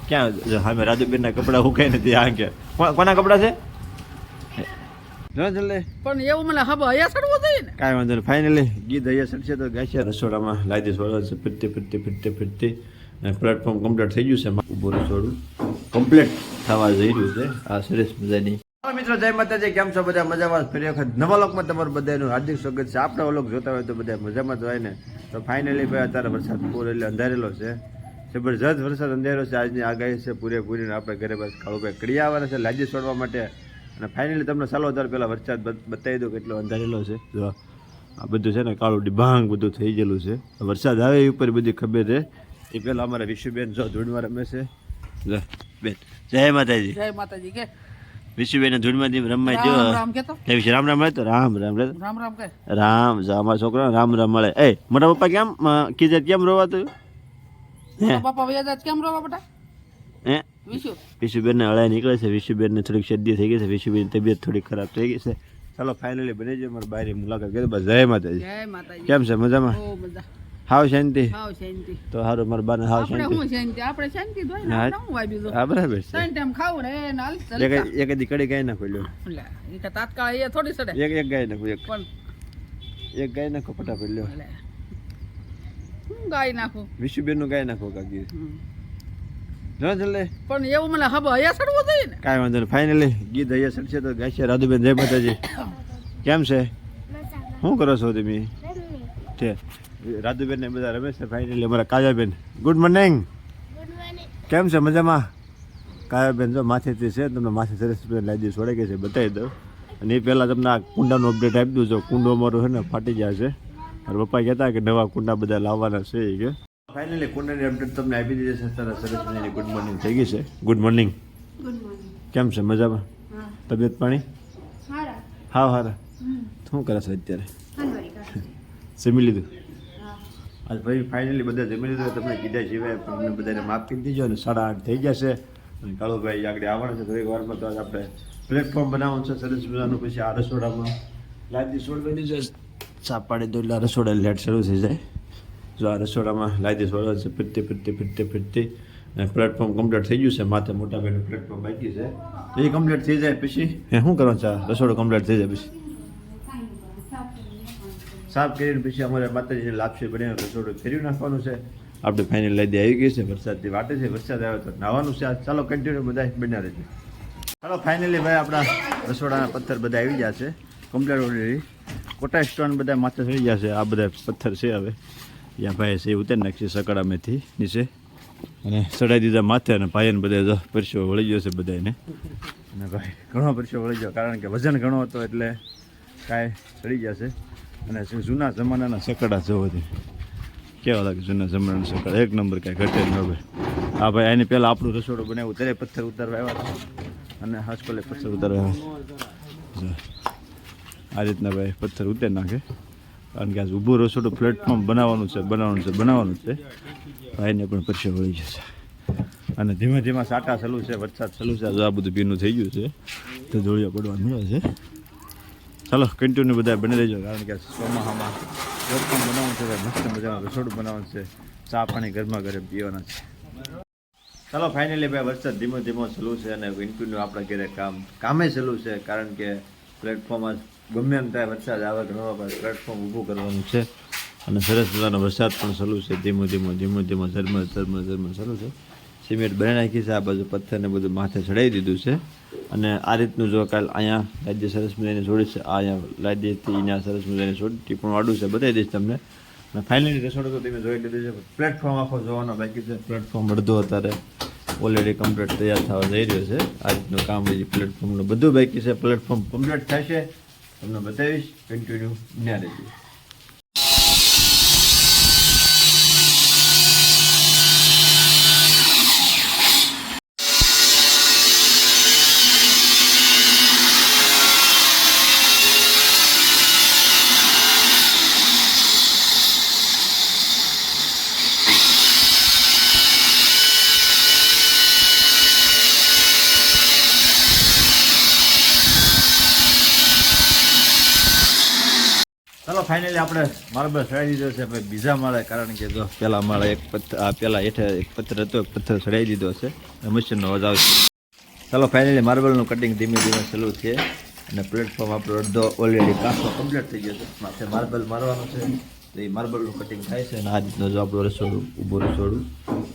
ક્યાં હા રાજુબેનના કપડા હુકાય નથી આ કે કોના કપડા છે જો જલ્દી પણ એવું મને ખબર અહીંયા ચડવું જોઈએ ને કાંઈ વાંધો નહીં ફાઇનલી ગીત અહીંયા ચડશે તો ગાય છે રસોડામાં લાદી છોડવા છે ફિરતી અને પ્લેટફોર્મ કમ્પ્લીટ થઈ ગયું છે ઊભું રસોડું કમ્પ્લીટ થવા જઈ રહ્યું છે આ સરસ મજાની મિત્રો જય માતાજી કેમ છો બધા મજામાં ફરી વખત નવા લોકમાં તમારું બધાનું હાર્દિક સ્વાગત છે આપણે વ્લોગ જોતા હોય તો બધા મજામાં જ હોય ને તો ફાઇનલી ભાઈ અત્યારે વરસાદ પૂરો એટલે અંધારેલો છે જબરજસ્ત વરસાદ અંધારેલો છે આજની આગાહી છે પૂરેપૂરી આપણે ઘરે બસ કાળુભાઈ કડી આવવાના છે લાજી છોડવા માટે અને ફાઇનલી તમને ચાલો વધારે પહેલાં વરસાદ બતાવી દો કેટલો અંધારેલો છે જો આ બધું છે ને કાળું ડિબાંગ બધું થઈ ગયેલું છે વરસાદ આવે એ ઉપર બધી ખબર છે એ પહેલાં અમારા વિશુબેન જો ધૂળમાં રમે છે બેન જય માતાજી કે વિશુબેન ધૂળમાંથી રમવા જો રામ કેતો રામ રામ મળે તો રામ રામ રામ રામ કે રામ અમારા છોકરા રામ રામ મળે એ મોટા પપ્પા કેમ કીધે કેમ રોવાતું બાપા વૈયા કેમ રોવા બેટા હે વિશુ વિશુબેનને હળાઈ નીકળે છે વિશુબેનને થોડીક શરદી થઈ ગઈ છે વિશુબેનની તબિયત થોડી ખરાબ થઈ ગઈ છે ચાલો ફાઇનલી બની જાય મારા બાયરી મુલાકાત કરી બસ જય માતાજી કેમ છે મજામાં હાવ શાંતિ તો સારું મારા બાને હાવ શાંતિ આપણે શાંતિ દોય ને હું વાય બીજો હા બરાબર છે ત્રણ ટાઈમ ખાવું ને નાલ એક દી કડી ગાય નાખો લ્યો એ કે તાત્કાળ એ થોડી સડે એક ગાય નાખો પણ એક ગાય નાખો ફટાફટ લ્યો હું ગાય નાખું વિશુબેન નું ગાય નાખો કાકી જો જલ્દી પણ એવું મને ખબર અહીંયા ચડવું જોઈએ ને કાંઈ વાંધો નહીં ફાઇનલી ગીત અહીંયા ચડશે તો ગાય છે રાધુબેન જય માતાજી કેમ છે શું કરો છો તમે છે રાધુબેન ને બધા રમે છે ફાઇનલી અમારા કાયાબેન ગુડ મોર્નિંગ કેમ છે મજામાં કાયાબેન જો માથેથી છે તમને માથે સરસ લાદી છોડે ગઈ છે બતાવી દઉં અને એ પહેલાં તમને આ કુંડાનું અપડેટ આપી દઉં છો કુંડો અમારો છે ને ફાટી જાય છે મારા પપ્પા કહેતા કે નવા કુંડા બધા લાવવાના છે એ કે ફાઇનલી કુંડાની અપડેટ તમને આપી દીધી છે સરસ સરસ મજાની ગુડ મોર્નિંગ થઈ ગઈ છે ગુડ મોર્નિંગ કેમ છે મજામાં તબિયત પાણી હા હારા શું કરે છે અત્યારે જમી લીધું આજ ભાઈ ફાઇનલી બધા જમી લીધું તમને કીધા સિવાય તમને બધાને માફ કરી દીજો અને 8:30 થઈ જશે અને કાળુભાઈ આગળ આવવાના છે થોડીક વારમાં તો આપણે પ્લેટફોર્મ બનાવવાનું છે સરસ મજાનું પછી આ રસોડામાં લાદી છોડવાની છે સાપ પાડી દો એટલે રસોડા લેટ શરૂ થઈ જાય જો આ રસોડામાં લાદી છોડવા છે ફિરતી અને પ્લેટફોર્મ કમ્પ્લીટ થઈ ગયું છે માથે મોટા ભાઈનું પ્લેટફોર્મ બાકી છે એ કમ્પ્લીટ થઈ જાય પછી શું કરવાનું છે રસોડું કમ્પ્લીટ થઈ જાય પછી સાફ કરીને પછી અમારે માતાજીને લાપસી બનાવીને રસોડું ફેરવી નાખવાનું છે આપણે ફાઇનલ લાદી આવી ગઈ છે વરસાદથી વાટે છે વરસાદ આવે તો નાવાનું છે ચાલો કન્ટિન્યુ બધા બન્યા રહેશે ચાલો ફાઇનલી ભાઈ આપણા રસોડાના પથ્થર બધા આવી ગયા છે કમ્પ્લીટ ઓલરેડી કોટા સ્ટોન બધા માથે ચડી ગયા છે આ બધા પથ્થર છે હવે ત્યાં ભાઈ છે એ ઉતારી નાખશે સકડામેથી નીચે અને ચડાવી દીધા માથે અને ભાઈને બધા પરસ્યો વળી ગયો છે બધાને અને ભાઈ ઘણો પરસ્યો વળી ગયો કારણ કે વજન ઘણો હતો એટલે કાંઈ ચડી ગયા છે અને જૂના જમાનાના સકડા જોવો છે કેવા લાગે જૂના જમાનાના સકડા એક નંબર કાંઈ ઘટે ન હવે હા ભાઈ એની પહેલાં આપણું રસોડું બનાવ્યું ત્યારે પથ્થર ઉતારવા આવ્યા છે અને હાસકોલે પથ્થર ઉતારવા આવ્યા આ રીતના ભાઈ પથ્થર ઉતારી નાખે કારણ કે આજ ઊભું રસોડું પ્લેટફોર્મ બનાવવાનું છે ભાઈને પણ પરસે વળી જશે અને ધીમે ધીમે સાટા ચાલુ છે વરસાદ ચાલુ છે આ બધું ભીનું થઈ ગયું છે તો જોડિયા પડવા મળે છે ચાલો કન્ટિન્યુ બધા બની રહેજો કારણ કે ચોમાસામાં પ્લેટફોર્મ બનાવવાનું છે મસ્ત મજાનું રસોડું બનાવવાનું છે ચા પાણી ઘરમાં ઘરે પીવાના છે ચાલો ફાઇનલી ભાઈ વરસાદ ધીમો ચાલુ છે અને કન્ટિન્યુ આપણા ઘરે કામે ચાલુ છે કારણ કે પ્લેટફોર્મમાં ગમે એમ થાય વરસાદ આવે કે નવા પ્લેટફોર્મ ઊભું કરવાનું છે અને સરસ મજાનો વરસાદ પણ ચાલુ છે ધીમો ઝરમર ચાલુ છે સિમેન્ટ બનાવી નાખી છે આ બાજુ પથ્થરને બધું માથે ચડાવી દીધું છે અને આ રીતનું જો કાલ અહીંયા લાદી સરસ મજાની છોડી છે આ અહીંયા લાદીથી અહીંયા સરસ મજાની છોડી ટીપણ વાળું છે બતાવી દઈશ તમને અને ફાઇનલી રસોડું તો તમે જોઈ લીધું છે પ્લેટફોર્મ આખો જોવાનો બાકી છે પ્લેટફોર્મ અડધો અત્યારે ઓલરેડી કમ્પ્લીટ તૈયાર થવા જઈ રહ્યો છે આ રીતનું કામ બીજી પ્લેટફોર્મનું બધું બાકી છે પ્લેટફોર્મ કમ્પ્લીટ થશે તમને બતાવીશ કન્ટિન્યુ બન્યા રહેજો ચાલો ફાઇનલી આપણે માર્બલ ચડાવી દીધો છે ભાઈ બીજા માળે, કારણ કે જો પેલા માળે એક પથ્થર, આ પેલા હેઠે એક પથ્થર હતો, એક પથ્થર ચડાવી દીધો છે, મશીનનો અવાજ આવશે. ચાલો ફાઇનલી માર્બલનું કટિંગ ધીમે ધીમે ચાલુ છે અને પ્લેટફોર્મ આપણો અડધો ઓલરેડી કાચો કમ્પ્લીટ થઈ ગયો છે. માથે માર્બલ મારવાનું છે તો એ માર્બલનું કટિંગ થાય છે અને આ રીતનું જો આપણું રસોડું, ઊભું રસોડું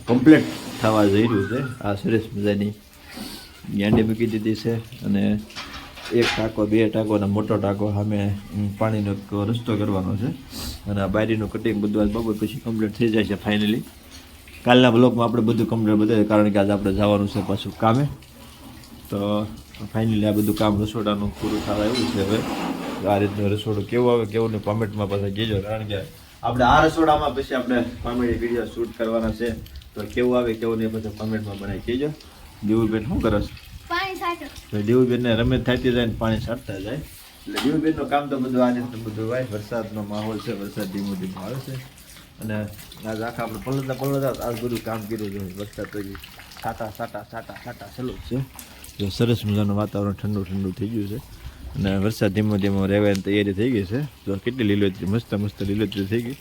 કમ્પ્લીટ થવા જઈ રહ્યું છે. આ સરસ મજાની ગાંડી મૂકી દીધી છે અને એક ટાંકો, બે ટાંકો અને મોટો ટાંકો સામે પાણીનો એક રસ્તો કરવાનો છે અને આ બારીનું કટિંગ બધું આજ બપોર પછી કમ્પ્લીટ થઈ જાય છે ફાઇનલી. કાલના બ્લોગમાં આપણે બધું કમ્પ્લીટ બતાવીએ, કારણ કે આજે આપણે જવાનું છે પાછું કામે. તો ફાઇનલી આ બધું કામ રસોડાનું પૂરું થવા એવું છે. હવે આ રીતનું રસોડું કેવું આવે કેવું નહીં કોમેન્ટમાં પાછા કહેજો, કારણ કે આપણે આ રસોડામાં પછી આપણે કોમેડી વિડીયો શૂટ કરવાના છે, તો કેવું આવે કેવું નહીં પછી કોમેન્ટમાં બનાવી કહેજો. દેવુબેન શું કરે છે? દેવુબેનને રમેશ થતી જાય ને પાણી છાંટતા જાય, એટલે દેવુબેનનું કામ તો બધું આ રીતનું બધું હોય. વરસાદનો માહોલ છે, વરસાદ ધીમો ધીમો આવે છે અને આજ આખા આપણે પલળતા આજ બધું કામ કર્યું છે. વરસાદ તો છાટા ચાલુ છે. જો સરસ મજાનું વાતાવરણ ઠંડુ ઠંડુ થઈ ગયું છે અને વરસાદ ધીમો ધીમો રહેવાની તૈયારી થઈ ગઈ છે. જો કેટલી લીલોતરી, મસ્ત મસ્ત લીલોતરી થઈ ગઈ.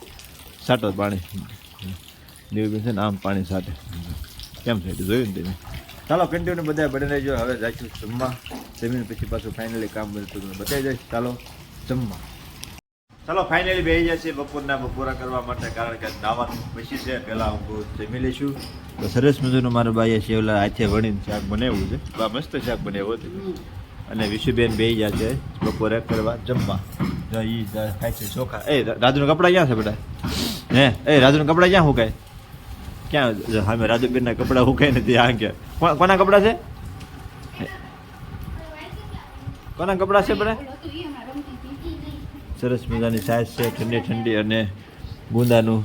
છાંટો પાણી દેવુબેન છે ને આમ પાણી છાંટે, કેમ છે જોયું ને તમે. ચાલો કન્ટિન્યુ બધા બને રહેજો. હવે જાઈશું જમવા, જમીન પછી પાછું ફાઇનલી કામ બનતું બતાવી જઈશ. ચાલો જમવા. ચાલો ફાઇનલી બેસી જાય છે બપોરા કરવા માટે, કારણ કે નાવાનું પછી છે. પહેલાં હું જમી લઈશું. તો સરસ મજાનું મારા બાઈએ શેવલા હાથે વળીને શાક બનાવ્યું છે. બા મસ્ત શાક બનાવ્યું હતું અને વિશુબેન બેસી જાય છે બપોરે કરવા જમવા. જો એ ખાય છે ચોખા. એ રાજુના કપડાં ક્યાં છે બેટા? હે એ રાજુના કપડાં ક્યાં સુકાય? ક્યાં સામે રાજુબેનના કપડાં સુકાય નથી. આ ક્યાં કોના કપડાં છે? કોના કપડાં છે બધા? સરસ મજાની સાઈઝ છે, ઠંડી ઠંડી અને ગુંદાનું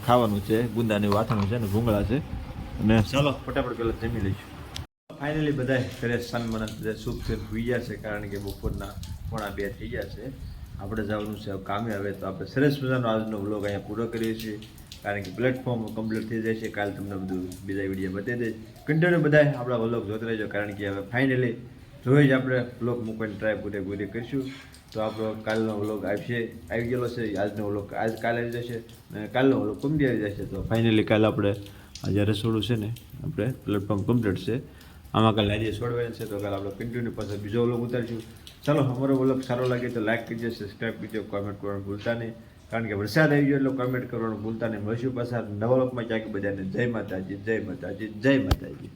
ખાવાનું છે, ગુંદાનું વાથણું છે ને ભૂંગળા છે. અને ચાલો ફટાફટ પહેલાં જમી લઈશું. ફાઇનલી બધા ઘરે સન્માન બધા શુભ ફેર હોઈ ગયા છે, કારણ કે બપોરના 1:30 થઈ ગયા છે. આપણે જવાનું છે કામે. હવે તો આપણે સરસ મજાનો આજનો વ્લોગ અહીંયા પૂરો કરીએ છીએ, કારણ કે પ્લેટફોર્મ કમ્પ્લીટ થઈ જાય છે. કાલે તમને બધું બીજા વિડીયો બતાવી દઈશ. કન્ટિન્યુ બધા આપણા વ્લોગ જોતા રહેજો, કારણ કે હવે ફાઇનલી જોઈ જ આપણે વ્લોગ મૂકવાની ટ્રાય પૂરેપૂરી કરીશું. તો આપણો કાલનો વ્લોગ આવી ગયેલો છે. આજનો વ્લોગ કાલે આવી જશે અને કાલનો વ્લોગ કમ્પ્લીટ આવી જશે. તો ફાઇનલી કાલે આપણે આજે રસોડું છે ને આપણે પ્લેટફોર્મ કમ્પ્લીટ છે. આમાં કાલે આજે છોડવાનું છે, તો કાલે આપણે કન્ટિન્યુ પાછળ બીજો વ્લોગ ઉતારીશું. ચાલો અમારો વ્લોગ સારો લાગે તો લાઈક કરજો, સબસ્ક્રાઈબ કરજો, કોમેન્ટ કરવાનું ભૂલતા નહીં, કારણ કે વરસાદ આવી ગયો એટલે કોમેન્ટ કરવાનું ભૂલતા નહીં. મળશું પાછા નવા વ્લોગમાં. ક્યાંક બધાને જય માતાજી, જય માતાજી, જય માતાજી.